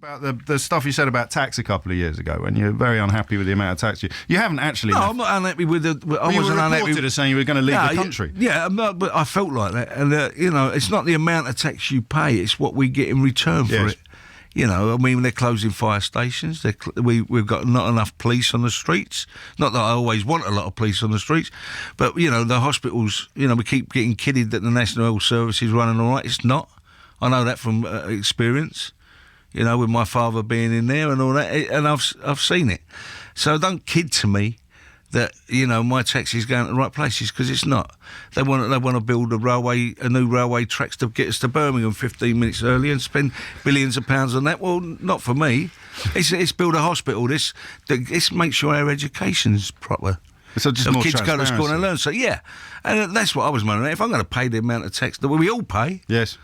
About the stuff you said about tax a couple of years ago, when you were very unhappy with the amount of tax you haven't actually. No, left. I'm not unhappy with it. I wasn't unhappy as saying you were going to leave the country. Yeah, but I felt like that, and it's not the amount of tax you pay; it's what we get in return for it. You know, I mean, they're closing fire stations. We've got not enough police on the streets. Not that I always want a lot of police on the streets, but the hospitals. We keep getting kidded that the National Health Service is running all right. It's not. I know that from experience. With my father being in there and all that, and I've seen it. So don't kid to me that my taxi is going to the right places, because it's not. They want to build a new railway tracks to get us to Birmingham 15 minutes early and spend billions of pounds on that. Well, not for me. It's build a hospital. This make sure our education's proper. So just more kids go to school and learn. So and that's what I was wondering. If I'm going to pay the amount of tax that we all pay, yes,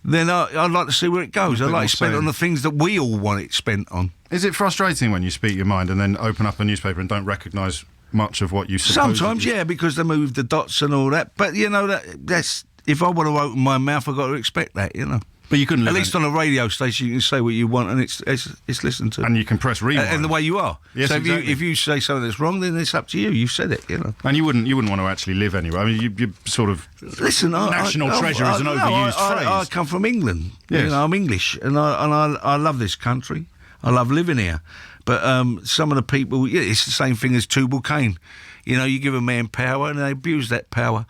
then I'd like to see where it goes. I'd like to spend it on the things that we all want it spent on. Is it frustrating when you speak your mind and then open up a newspaper and don't recognise much of what you suppose? Sometimes, yeah, because they move the dots and all that. But, that's if I want to open my mouth, I've got to expect that, But you couldn't live at least on a radio station, you can say what you want and it's listened to. And you can press rewind. And the way you are. Yes, so exactly. if you say something that's wrong, then it's up to you. You've said it, And you wouldn't want to actually live anywhere. I mean, you sort of... Listen, national treasure is an overused phrase. I come from England. Yes. I'm English, and I love this country. I love living here. But some of the people, it's the same thing as Tubal Cain. You give a man power and they abuse that power.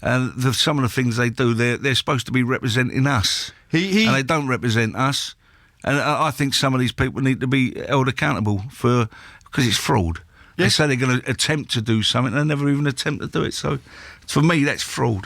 And some of the things they do, they're supposed to be representing us. And they don't represent us. And I think some of these people need to be held accountable because it's fraud. Yes. They say they're going to attempt to do something, and they never even attempt to do it. So for me, that's fraud.